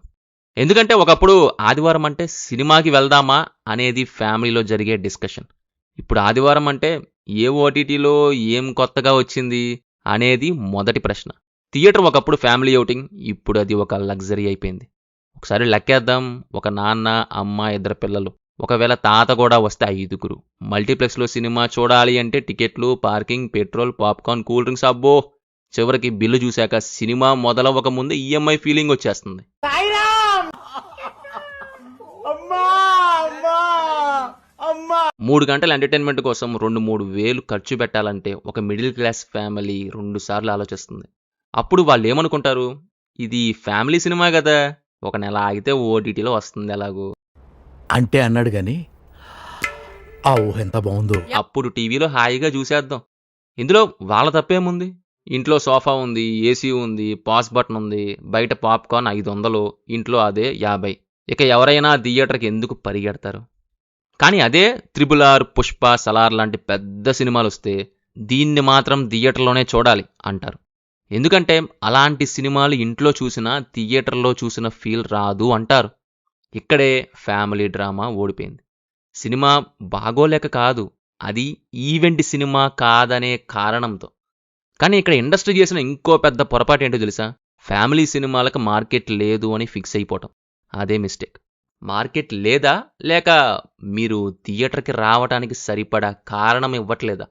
ఎందుకంటే ఒకప్పుడు ఆదివారం అంటే సినిమాకి వెళ్దామా అనేది ఫ్యామిలీలో జరిగే డిస్కషన్. ఇప్పుడు ఆదివారం అంటే ఏ ఓటీటీలో ఏం కొత్తగా వచ్చింది అనేది మొదటి ప్రశ్న. థియేటర్ ఒకప్పుడు ఫ్యామిలీ అవుటింగ్, ఇప్పుడు అది ఒక లగ్జరీ అయిపోయింది. ఒకసారి లెక్కేద్దాం, ఒక నాన్న, అమ్మ, 2 పిల్లలు, ఒకవేళ తాత కూడా వస్తే 5. మల్టీప్లెక్స్లో సినిమా చూడాలి అంటే టికెట్లు, parking, petrol, popcorn, cool drinks, అబ్బో చివరికి బిల్లు చూశాక సినిమా మొదలవ్వక ముందు ఈఎంఐ ఫీలింగ్ వచ్చేస్తుంది. 3 గంటల ఎంటర్టైన్మెంట్ కోసం 2-3 వేలు ఖర్చు పెట్టాలంటే ఒక మిడిల్ క్లాస్ ఫ్యామిలీ 2 సార్లు ఆలోచిస్తుంది. అప్పుడు వాళ్ళు ఏమనుకుంటారు, ఇది ఫ్యామిలీ సినిమా కదా, ఒక నెల ఆగితే ఓటీటీలో వస్తుంది ఎలాగో అంటే అన్నాడు గాని ఆ ఊహ ఎంత బాగుందో. అప్పుడు టీవీలో హాయిగా చూసేద్దాం. ఇందులో వాళ్ళ తప్పేముంది? ఇంట్లో సోఫా ఉంది, ఏసీ ఉంది, పాస్ బటన్ ఉంది, బయట పాప్కార్న్ 500, ఇంట్లో అదే 50. ఇక ఎవరైనా థియేటర్కి ఎందుకు పరిగెడతారు? కానీ అదే RRR, పుష్ప, సలార్ లాంటి పెద్ద సినిమాలు వస్తే దీన్ని మాత్రం థియేటర్లోనే చూడాలి అంటారు. ఎందుకంటే అలాంటి సినిమాలు ఇంట్లో చూసినా థియేటర్లో చూసిన ఫీల్ రాదు అంటారు. ఇక్కడే ఫ్యామిలీ డ్రామా ఓడిపోయింది. సినిమా బాగోలేక కాదు, అది ఈవెంట్ సినిమా కాదనే కారణంతో. కానీ ఇక్కడ ఇండస్ట్రీ చేసిన ఇంకో పెద్ద పొరపాటు ఏంటో తెలుసా? ఫ్యామిలీ సినిమాలకు మార్కెట్ లేదు అని ఫిక్స్ అయిపోవటం. అదే మిస్టేక్. మార్కెట్ లేదా, లేక మీరు థియేటర్కి రావడానికి సరిపడా కారణం ఇవ్వట్లేదా?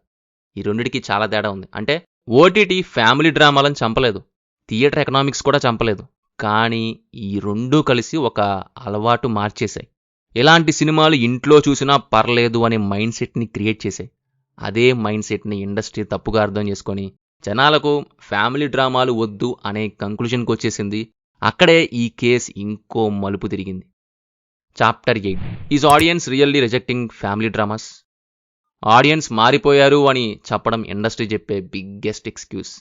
ఈ రెండిటికి చాలా తేడా ఉంది. అంటే ఓటీటీ ఫ్యామిలీ డ్రామాలను చంపలేదు, థియేటర్ ఎకనామిక్స్ కూడా చంపలేదు, కానీ ఈ రెండూ కలిసి ఒక అలవాటు మార్చేశాయి. ఇలాంటి సినిమాలు ఇంట్లో చూసినా పర్లేదు అనే మైండ్ సెట్ని క్రియేట్ చేశాయి. అదే మైండ్ సెట్ని ఇండస్ట్రీ తప్పుగా అర్థం చేసుకొని జనాలకు ఫ్యామిలీ డ్రామాలు వద్దు అనే కంక్లూజన్కి వచ్చేసింది. అక్కడే ఈ కేసు ఇంకో మలుపు తిరిగింది. Chapter 8 is audience really rejecting family dramas? Audience మారిపోయారు అని చెప్పడం ఇండస్ట్రీ చెప్పే బిగ్గెస్ట్ ఎక్స్క్యూజ్.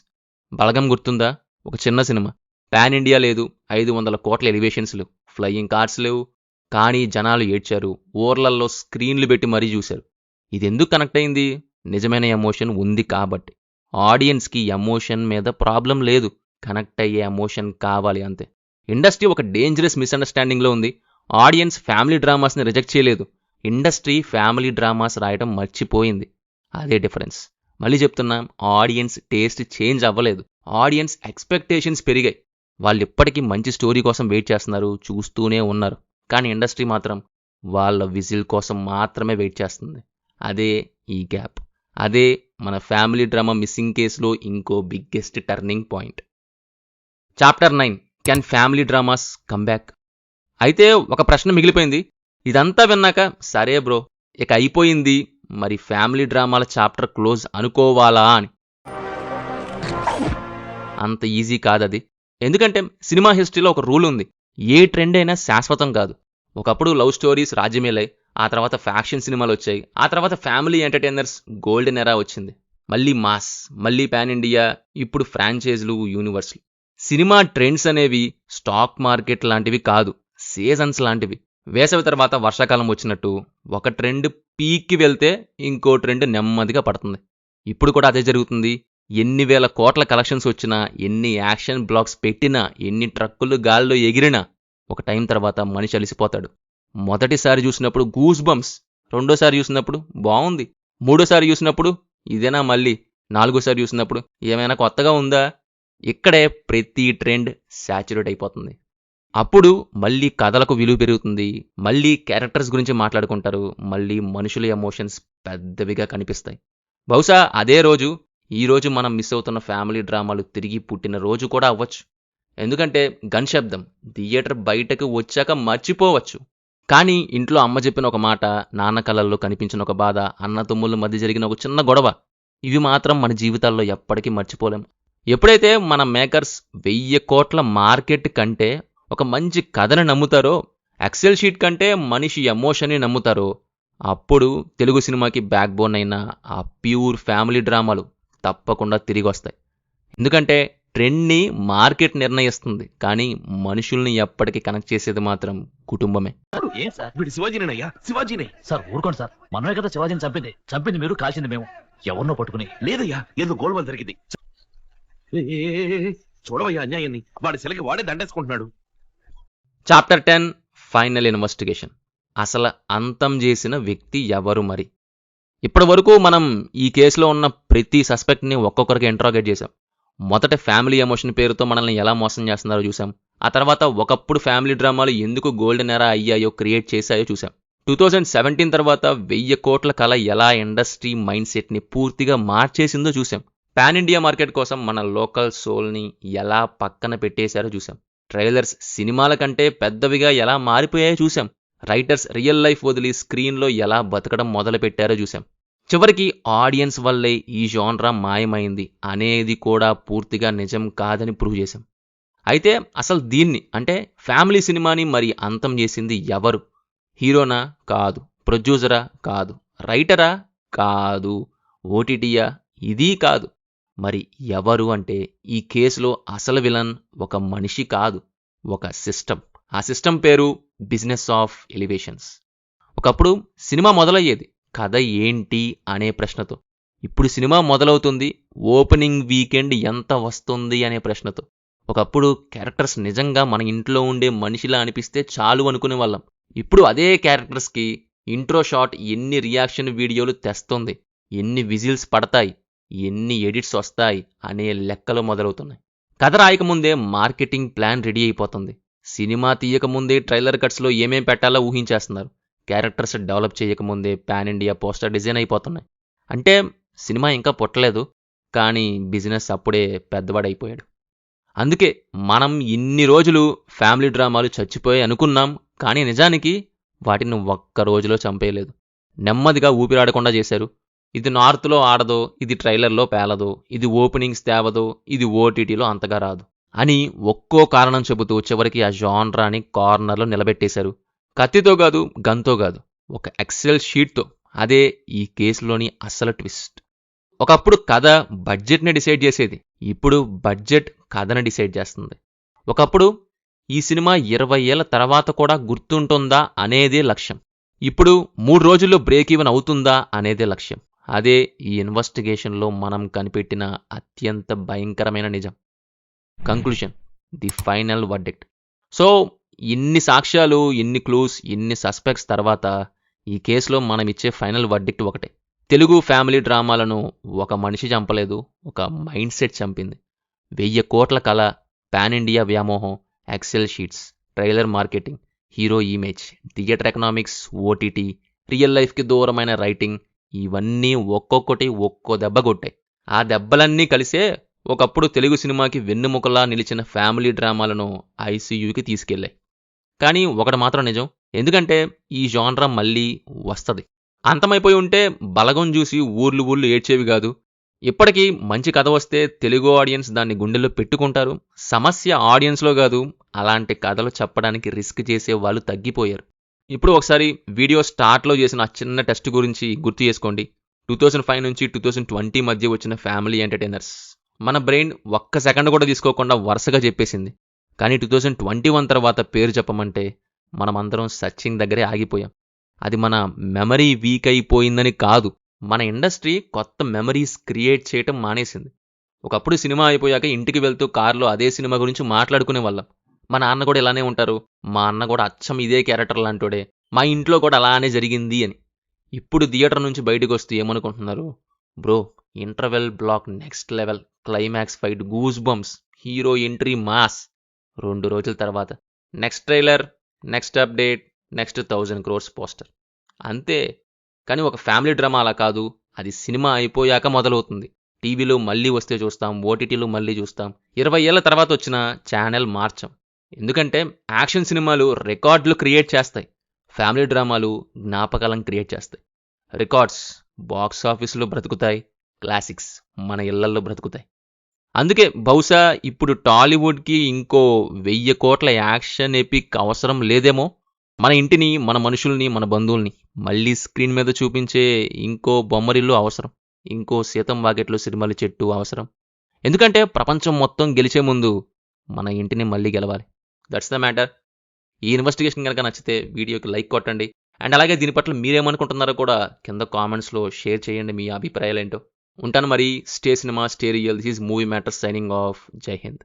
బలగం గుర్తుందా? ఒక చిన్న సినిమా, పాన్ ఇండియా లేదు, 500 కోట్ల ఎలివేషన్స్ లేవు, ఫ్లయింగ్ కార్స్ లేవు, కానీ జనాలు ఏడ్చారు, ఊర్లల్లో స్క్రీన్లు పెట్టి మరీ చూశారు. ఇది ఎందుకు కనెక్ట్ అయింది? నిజమైన ఎమోషన్ ఉంది కాబట్టి. ఆడియన్స్కి ఎమోషన్ మీద ప్రాబ్లం లేదు, కనెక్ట్ అయ్యే ఎమోషన్ కావాలి అంతే. ఇండస్ట్రీ ఒక డేంజరస్ మిస్అండర్స్టాండింగ్లో ఉంది. ఆడియన్స్ ఫ్యామిలీ డ్రామాస్ని రిజెక్ట్ చేయలేదు, ఇండస్ట్రీ ఫ్యామిలీ డ్రామాస్ రాయడం మర్చిపోయింది. అదే డిఫరెన్స్. మళ్ళీ చెప్తున్నాం, ఆడియన్స్ టేస్ట్ చేంజ్ అవ్వలేదు, ఆడియన్స్ ఎక్స్పెక్టేషన్స్ పెరిగాయి. వాళ్ళు ఇప్పటికీ మంచి స్టోరీ కోసం వెయిట్ చేస్తున్నారు, చూస్తూనే ఉన్నారు. కానీ ఇండస్ట్రీ మాత్రం వాళ్ళ విజిల్ కోసం మాత్రమే వెయిట్ చేస్తుంది. అదే ఈ గ్యాప్. అదే మన ఫ్యామిలీ డ్రామా మిస్సింగ్ కేసులో ఇంకో biggest turning point. Chapter 9 can family dramas come back? అయితే ఒక ప్రశ్న మిగిలిపోయింది. ఇదంతా విన్నాక సరే బ్రో ఇక అయిపోయింది, మరి ఫ్యామిలీ డ్రామాల చాప్టర్ క్లోజ్ అనుకోవాలా అని. అంత ఈజీ కాదది. ఎందుకంటే సినిమా హిస్టరీలో ఒక రూల్ ఉంది, ఏ ట్రెండ్ అయినా శాశ్వతం కాదు. ఒకప్పుడు లవ్ స్టోరీస్ రాజ్యమేలాయి, ఆ తర్వాత ఫ్యాక్షన్ సినిమాలు వచ్చాయి, ఆ తర్వాత ఫ్యామిలీ ఎంటర్టైనర్స్ గోల్డెన్ ఎరా వచ్చింది. మళ్ళీ మాస్, మళ్ళీ పాన్ ఇండియా, ఇప్పుడు ఫ్రాంచైజ్లు, యూనివర్స్లు. సినిమా ట్రెండ్స్ అనేవి స్టాక్ మార్కెట్ లాంటివి కాదు, సీజన్స్ లాంటివి. వేసవి తర్వాత వర్షాకాలం వచ్చినట్టు ఒక ట్రెండ్ పీక్కి వెళ్తే ఇంకో ట్రెండ్ నెమ్మదిగా పడుతుంది. ఇప్పుడు కూడా అదే జరుగుతుంది. ఎన్ని వేల కోట్ల కలెక్షన్స్ వచ్చినా, ఎన్ని యాక్షన్ బ్లాక్స్ పెట్టినా, ఎన్ని ట్రక్కులు గాల్లో ఎగిరినా ఒక టైం తర్వాత మనిషి అలిసిపోతాడు. మొదటిసారి చూసినప్పుడు గూస్ బంప్స్, రెండోసారి చూసినప్పుడు బాగుంది, మూడోసారి చూసినప్పుడు ఇదేనా మళ్ళీ, నాలుగోసారి చూసినప్పుడు ఏమైనా కొత్తగా ఉందా? ఇక్కడే ప్రతి ట్రెండ్ సాచురేట్ అయిపోతుంది. అప్పుడు మళ్ళీ కథలకు విలువ పెరుగుతుంది, మళ్ళీ క్యారెక్టర్స్ గురించి మాట్లాడుకుంటారు, మళ్ళీ మనుషుల ఎమోషన్స్ పెద్దవిగా కనిపిస్తాయి. బహుశా అదే రోజు ఈ రోజు మనం మిస్ అవుతున్న ఫ్యామిలీ డ్రామాలు తిరిగి పుట్టిన రోజు కూడా అవ్వచ్చు. ఎందుకంటే గన్ శబ్దం థియేటర్ బయటకు వచ్చాక మర్చిపోవచ్చు, కానీ ఇంట్లో అమ్మ చెప్పిన ఒక మాట, నాన్న కళల్లో కనిపించిన ఒక బాధ, అన్న తమ్ముళ్ళ మధ్య జరిగిన ఒక చిన్న గొడవ, ఇవి మాత్రం మన జీవితాల్లో ఎప్పటికీ మర్చిపోలేం. ఎప్పుడైతే మన మేకర్స్ 1000 కోట్ల మార్కెట్ కంటే ఒక మంచి కథని నమ్ముతారో, ఎక్సెల్ షీట్ కంటే మనిషి ఎమోషన్ని నమ్ముతారో, అప్పుడు తెలుగు సినిమాకి బ్యాక్ బోన్ అయిన ఆ ప్యూర్ ఫ్యామిలీ డ్రామాలు తప్పకుండా తిరిగి వస్తాయి. ఎందుకంటే ట్రెండ్ని మార్కెట్ నిర్ణయిస్తుంది, కానీ మనుషుల్ని ఎప్పటికీ కనెక్ట్ చేసేది మాత్రం కుటుంబమే. ఏం సార్ వీడు శివాజీనేనయ్యా, శివాజీనే సార్ ఊరుకోండి సార్, మనమే కదా శివాజీని చంపింది మీరు, కాల్చింది మేము. ఎవరినో పట్టుకుని లేదయ్యా, ఏదో గోల్మాల్ జరిగింది. చూడవయ్యా అన్యాయాన్ని, వాడి శిలకి వాడే దండేసుకుంటున్నాడు. Chapter 10 final investigation. అసలు అంతం చేసిన వ్యక్తి ఎవరు మరి? ఇప్పటి వరకు మనం ఈ కేసులో ఉన్న ప్రతి సస్పెక్ట్ని ఒక్కొక్కరికి ఇంట్రాగేట్ చేశాం. మొదట ఫ్యామిలీ ఎమోషన్ పేరుతో మనల్ని ఎలా మోసం చేస్తున్నారో చూసాం. ఆ తర్వాత ఒకప్పుడు ఫ్యామిలీ డ్రామాలు ఎందుకు గోల్డెన్ ఎరా అయ్యాయో క్రియేట్ చేశాయో చూసాం. 2017 తర్వాత 1000 కోట్ల కళ ఎలా ఇండస్ట్రీ మైండ్ సెట్ని పూర్తిగా మార్చేసిందో చూసాం. పాన్ ఇండియా మార్కెట్ కోసం మన లోకల్ సోల్ని ఎలా పక్కన పెట్టేశారో చూసాం. ట్రైలర్స్ సినిమాల కంటే పెద్దవిగా ఎలా మారిపోయాయో చూసాం. రైటర్స్ రియల్ లైఫ్ వదిలి స్క్రీన్లో ఎలా బతకడం మొదలు పెట్టారో చూసాం. చివరికి ఆడియన్స్ వల్లే ఈ జాన్రా మాయమైంది అనేది కూడా పూర్తిగా నిజం కాదని ప్రూవ్ చేశాం. అయితే అసలు దీన్ని అంటే ఫ్యామిలీ సినిమాని మరి అంతం చేసింది ఎవరు? హీరోనా? కాదు. ప్రొడ్యూసరా? కాదు. రైటరా? కాదు. ఓటీటీయా? ఇది కాదు. మరి ఎవరు అంటే ఈ కేసులో అసలు విలన్ ఒక మనిషి కాదు, ఒక సిస్టమ్. ఆ సిస్టమ్ పేరు బిజినెస్ ఆఫ్ ఎలివేషన్స్. ఒకప్పుడు సినిమా మొదలయ్యేది కథ ఏంటి అనే ప్రశ్నతో. ఇప్పుడు సినిమా మొదలవుతుంది ఓపెనింగ్ వీకెండ్ ఎంత వస్తుంది అనే ప్రశ్నతో. ఒకప్పుడు క్యారెక్టర్స్ నిజంగా మన ఇంట్లో ఉండే మనిషిలా అనిపిస్తే చాలు అనుకునే వాళ్ళం. ఇప్పుడు అదే క్యారెక్టర్స్కి ఇంట్రో షాట్ ఎన్ని రియాక్షన్ వీడియోలు తెస్తుంది, ఎన్ని విజిల్స్ పడతాయి, ఎన్ని ఎడిట్స్ వస్తాయి అనే లెక్కలు మొదలవుతున్నాయి. కథ రాయకముందే మార్కెటింగ్ ప్లాన్ రెడీ అయిపోతుంది. సినిమా తీయకముందే ట్రైలర్ కట్స్లో ఏమేం పెట్టాలో ఊహించేస్తున్నారు. క్యారెక్టర్స్ డెవలప్ చేయకముందే పాన్ ఇండియా పోస్టర్ డిజైన్ అయిపోతున్నాయి. అంటే సినిమా ఇంకా పుట్టలేదు, కానీ బిజినెస్ అప్పుడే పెద్దవాడైపోయాడు. అందుకే మనం ఇన్ని రోజులు ఫ్యామిలీ డ్రామాలు చచ్చిపోయి అనుకున్నాం, కానీ నిజానికి వాటిని ఒక్క రోజులో చంపేయలేదు. నెమ్మదిగా ఊపిరాడకుండా చేశారు. ఇది నార్త్లో ఆడదో, ఇది ట్రైలర్లో పేలదో, ఇది ఓపెనింగ్స్ తేవదో, ఇది ఓటీటీలో అంతగా రాదు అని ఒక్కో కారణం చెబుతూ చివరికి ఆ జాన్రాని కార్నర్లో నిలబెట్టేశారు. కత్తితో కాదు, గన్తో కాదు, ఒక ఎక్సెల్ షీట్తో. అదే ఈ కేసులోని అసలు ట్విస్ట్. ఒకప్పుడు కథ బడ్జెట్ని డిసైడ్ చేసేది, ఇప్పుడు బడ్జెట్ కథను డిసైడ్ చేస్తుంది. ఒకప్పుడు ఈ సినిమా 20 ఏళ్ల తర్వాత కూడా గుర్తుంటుందా అనేదే లక్ష్యం. ఇప్పుడు 3 రోజుల్లో బ్రేక్ ఈవెన్ అవుతుందా అనేదే లక్ష్యం. అదే ఈ ఇన్వెస్టిగేషన్లో మనం కనిపెట్టిన అత్యంత భయంకరమైన నిజం. Conclusion, the final verdict. So ఇన్ని సాక్ష్యాలు, ఇన్ని క్లూస్, ఇన్ని సస్పెక్ట్స్ తర్వాత ఈ కేసులో మనం ఇచ్చే ఫైనల్ వర్డిక్ట్ ఒకటే. తెలుగు ఫ్యామిలీ డ్రామాలను ఒక మనిషి చంపలేదు, ఒక మైండ్ సెట్ చంపింది. 1000 కోట్ల కళ, పాన్ ఇండియా వ్యామోహం, excel sheets, trailer marketing, hero image, theatre economics, OTT, real లైఫ్కి దూరమైన రైటింగ్, ఇవన్నీ ఒక్కొక్కటి ఒక్కో దెబ్బ కొట్టాయి. ఆ దెబ్బలన్నీ కలిసే ఒకప్పుడు తెలుగు సినిమాకి వెన్నెముకలా నిలిచిన ఫ్యామిలీ డ్రామాలను ఐసీయూకి తీసుకెళ్లాయి. కానీ ఒకటి మాత్రం నిజం, ఎందుకంటే ఈ జాన్రా మళ్ళీ వస్తుంది. అంతమైపోయి ఉంటే బలగం చూసి ఊర్లు ఏడ్చేవి కాదు. ఇప్పటికీ మంచి కథ వస్తే తెలుగు ఆడియన్స్ దాన్ని గుండెల్లో పెట్టుకుంటారు. సమస్య ఆడియన్స్లో కాదు, అలాంటి కథలు చెప్పడానికి రిస్క్ చేసే వాళ్ళు తగ్గిపోయారు. ఇప్పుడు ఒకసారి వీడియో స్టార్ట్లో చేసిన ఆ చిన్న టెస్ట్ గురించి గుర్తు చేసుకోండి. 2005 నుంచి 2020 మధ్య వచ్చిన ఫ్యామిలీ ఎంటర్టైనర్స్. మన బ్రెయిన్ ఒక్క సెకండ్ కూడా తీసుకోకుండా వరుసగా చెప్పేసింది. కానీ 2021 తర్వాత పేరు చెప్పమంటే మనమందరం సర్చింగ్ దగ్గరే ఆగిపోయాం. అది మన మెమరీ వీక్ అయిపోయిందని కాదు, మన ఇండస్ట్రీ కొత్త మెమరీస్ క్రియేట్ చేయటం మానేసింది. ఒకప్పుడు సినిమా అయిపోయాక ఇంటికి వెళ్తూ కారులో అదే సినిమా గురించి మాట్లాడుకునే వాళ్ళం. మా నాన్న కూడా ఇలానే ఉంటారు, మా అన్న కూడా అచ్చం ఇదే క్యారెక్టర్ లాంటోడే, మా ఇంట్లో కూడా అలానే జరిగింది అని. ఇప్పుడు థియేటర్ నుంచి బయటకు వస్తూ ఏమనుకుంటున్నారు? Bro, interval block next level, climax fight goose bumps, hero entry mass 2 రోజుల తర్వాత. Next trailer, next update, next 1000 crores poster. అంతే. కానీ ఒక ఫ్యామిలీ డ్రామా అలా కాదు. అది సినిమా అయిపోయాక మొదలవుతుంది. టీవీలో మళ్ళీ వస్తే చూస్తాం, ఓటీటీలో మళ్ళీ చూస్తాం. 20 ఏళ్ల తర్వాత వచ్చిన ఛానల్ మార్చం. ఎందుకంటే యాక్షన్ సినిమాలు రికార్డులు క్రియేట్ చేస్తాయి. ఫ్యామిలీ డ్రామాలు జ్ఞాపకాలను క్రియేట్ చేస్తాయి. రికార్డ్స్ బాక్స్ ఆఫీసులో బ్రతుకుతాయి, క్లాసిక్స్ మన ఇళ్లల్లో బ్రతుకుతాయి. అందుకే బహుశా ఇప్పుడు టాలీవుడ్కి ఇంకో 1000 కోట్ల యాక్షన్ ఎపిక్ అవసరం లేదేమో. మన ఇంటిని, మన మనుషుల్ని, మన బంధువుల్ని మళ్ళీ స్క్రీన్ మీద చూపించే ఇంకో బొమ్మరిల్లు అవసరం. ఇంకో సీతం వాకెట్లో సినిమాల చెట్టు అవసరం. ఎందుకంటే ప్రపంచం మొత్తం గెలిచే ముందు మన ఇంటిని మళ్ళీ గెలవాలి. That's the matter. ఈ ఇన్వెస్టిగేషన్ కనుక నచ్చితే వీడియోకి లైక్ కొట్టండి. అండ్ అలాగే దీని పట్ల మీరేమనుకుంటున్నారో కూడా కింద కామెంట్స్లో షేర్ చేయండి మీ అభిప్రాయాలు ఏంటో. ఉంటాను మరి. Stay cinema, stay real. This is movie matters signing off. జై హింద్.